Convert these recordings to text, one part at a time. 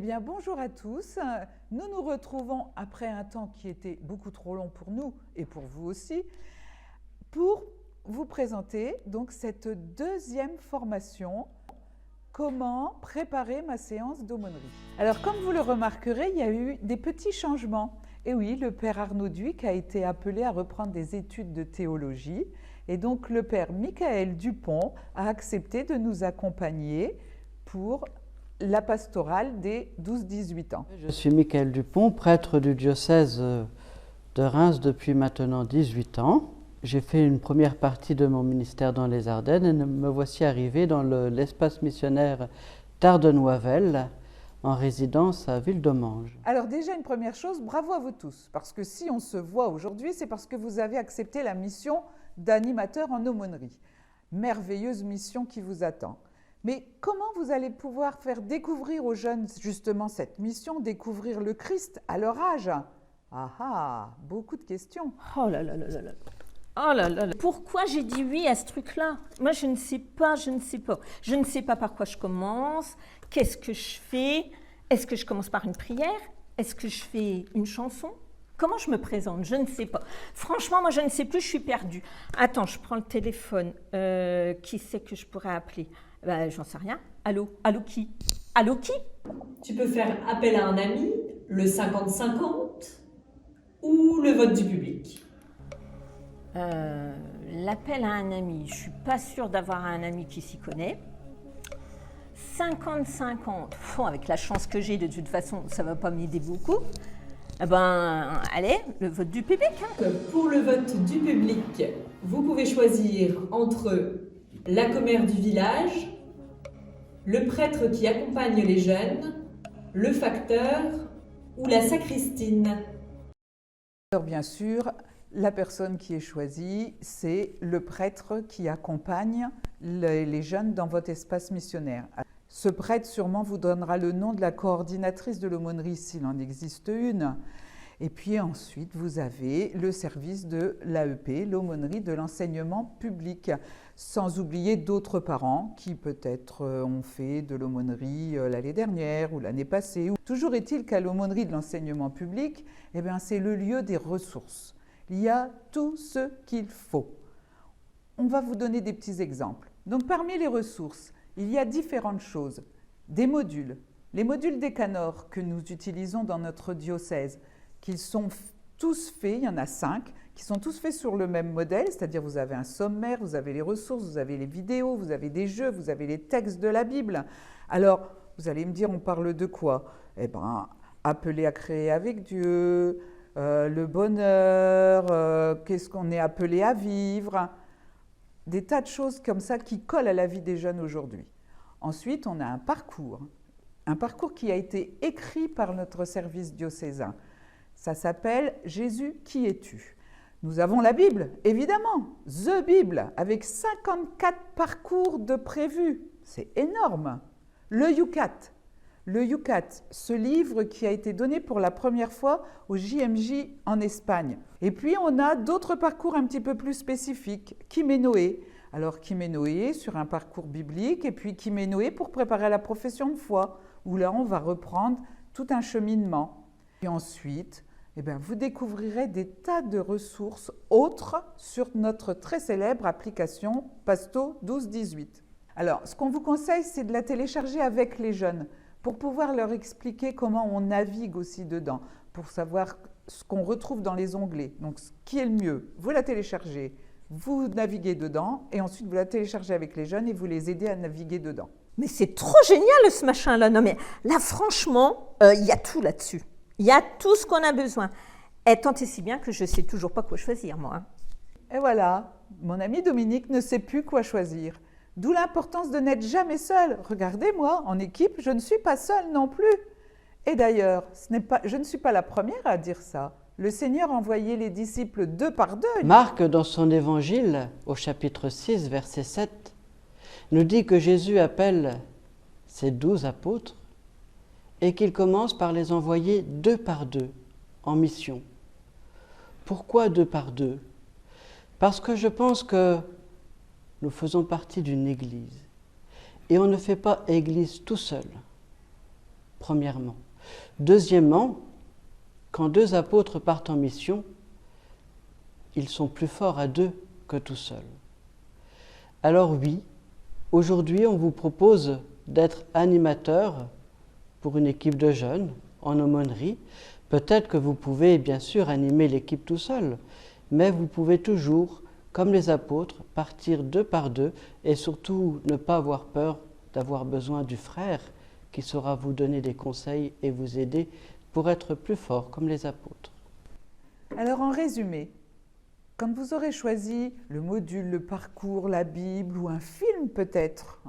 bien, bonjour à tous. Nous nous retrouvons après un temps qui était beaucoup trop long pour nous et pour vous aussi, pour vous présenter donc cette deuxième formation, comment préparer ma séance d'aumônerie. Alors, comme vous le remarquerez, il y a eu des petits changements. Et oui, le père Arnaud Duic a été appelé à reprendre des études de théologie. Et donc, le père Michael Dupont a accepté de nous accompagner pour la pastorale des 12-18 ans. Je suis Michael Dupont, prêtre du diocèse de Reims depuis maintenant 18 ans. J'ai fait une première partie de mon ministère dans les Ardennes et me voici arrivé dans l'espace missionnaire Tardenoisvel, en résidence à Ville-Domange. Alors déjà, une première chose, bravo à vous tous, parce que si on se voit aujourd'hui, c'est parce que vous avez accepté la mission d'animateur en aumônerie. Merveilleuse mission qui vous attend. Mais comment vous allez pouvoir faire découvrir aux jeunes justement cette mission, découvrir le Christ à leur âge? Ah ah, beaucoup de questions. Oh là là là là là. Oh là là là. Pourquoi j'ai dit oui à ce truc-là? Moi, je ne sais pas, je ne sais pas. Je ne sais pas par quoi je commence. Qu'est-ce que je fais? Est-ce que je commence par une prière? Est-ce que je fais une chanson? Comment je me présente? Je ne sais pas. Franchement, moi, je ne sais plus, je suis perdue. Attends, je prends le téléphone. Qui c'est que je pourrais appeler? J'en sais rien. Allô? Allô qui? Allô qui? Tu peux faire appel à un ami, le 50-50 ou le vote du public. L'appel à un ami. Je ne suis pas sûre d'avoir un ami qui s'y connaît. 50-50. Bon, avec la chance que j'ai, de toute façon, ça ne va pas m'aider beaucoup. Allez, le vote du public. Hein. Pour le vote du public, vous pouvez choisir entre la commère du village, le prêtre qui accompagne les jeunes, le facteur ou la sacristine. Alors bien sûr, la personne qui est choisie, c'est le prêtre qui accompagne les jeunes dans votre espace missionnaire. Ce prêtre sûrement vous donnera le nom de la coordinatrice de l'aumônerie s'il en existe une. Et puis ensuite, vous avez le service de l'AEP, l'aumônerie de l'enseignement public, sans oublier d'autres parents qui peut-être ont fait de l'aumônerie l'année dernière ou l'année passée. Toujours est-il qu'à l'aumônerie de l'enseignement public, c'est le lieu des ressources. Il y a tout ce qu'il faut. On va vous donner des petits exemples. Donc parmi les ressources, il y a différentes choses. Des modules. Les modules Décanor que nous utilisons dans notre diocèse, qu'ils sont tous faits, il y en a 5, qui sont tous faits sur le même modèle, c'est-à-dire vous avez un sommaire, vous avez les ressources, vous avez les vidéos, vous avez des jeux, vous avez les textes de la Bible. Alors, vous allez me dire, on parle de quoi? Appelé à créer avec Dieu, le bonheur, qu'est-ce qu'on est appelé à vivre, des tas de choses comme ça qui collent à la vie des jeunes aujourd'hui. Ensuite, on a un parcours qui a été écrit par notre service diocésain. Ça s'appelle « Jésus, qui es-tu » Nous avons la Bible, évidemment, The Bible, avec 54 parcours de prévus. C'est énorme. Le Yucat, ce livre qui a été donné pour la première fois au JMJ en Espagne. Et puis, on a d'autres parcours un petit peu plus spécifiques. Kiménoé. Alors, Kiménoé sur un parcours biblique, et puis Kiménoé pour préparer à la profession de foi, où là, on va reprendre tout un cheminement. Et ensuite, vous découvrirez des tas de ressources autres sur notre très célèbre application Pasto 12-18. Alors, ce qu'on vous conseille, c'est de la télécharger avec les jeunes, pour pouvoir leur expliquer comment on navigue aussi dedans, pour savoir ce qu'on retrouve dans les onglets. Donc, ce qui est le mieux, vous la téléchargez, vous naviguez dedans, et ensuite vous la téléchargez avec les jeunes et vous les aidez à naviguer dedans. Mais c'est trop génial ce machin-là. Non mais là, franchement, il y a tout là-dessus. Il y a tout ce qu'on a besoin. Et tant et si bien que je ne sais toujours pas quoi choisir, moi. Et voilà, mon ami Dominique ne sait plus quoi choisir. D'où l'importance de n'être jamais seul. Regardez-moi, en équipe, je ne suis pas seule non plus. Et d'ailleurs, je ne suis pas la première à dire ça. Le Seigneur envoyait les disciples 2 par 2. Marc, dans son évangile, au chapitre 6, verset 7, nous dit que Jésus appelle ses 12 apôtres et qu'il commence par les envoyer 2 par 2 en mission. Pourquoi 2 par 2? Parce que je pense que nous faisons partie d'une église et on ne fait pas église tout seul. premièrement. Deuxièmement, quand deux apôtres partent en mission, ils sont plus forts à deux que tout seuls. Alors oui, aujourd'hui on vous propose d'être animateur pour une équipe de jeunes en aumônerie. Peut-être que vous pouvez bien sûr animer l'équipe tout seul, mais vous pouvez toujours, comme les apôtres, partir deux par deux et surtout ne pas avoir peur d'avoir besoin du frère qui saura vous donner des conseils et vous aider pour être plus fort comme les apôtres. Alors en résumé, quand vous aurez choisi le module, le parcours, la Bible ou un film peut-être,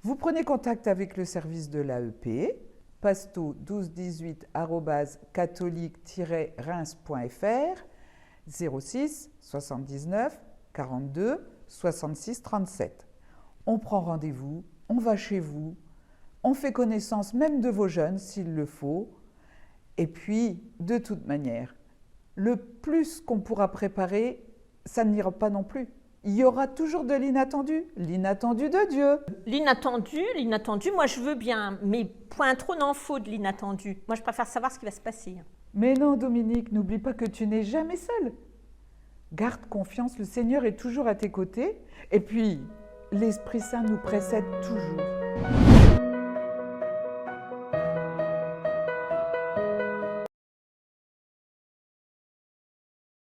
vous prenez contact avec le service de l'AEP, pasto1218@catholique-reims.fr 06 79 42 66 37. On prend rendez-vous, on va chez vous, on fait connaissance même de vos jeunes s'il le faut. Et puis, de toute manière, le plus qu'on pourra préparer, ça n'ira pas non plus. Il y aura toujours de l'inattendu de Dieu. L'inattendu, moi je veux bien, mais point trop n'en faut de l'inattendu. Moi je préfère savoir ce qui va se passer. Mais non, Dominique, n'oublie pas que tu n'es jamais seule. Garde confiance, le Seigneur est toujours à tes côtés. Et puis, l'Esprit Saint nous précède toujours.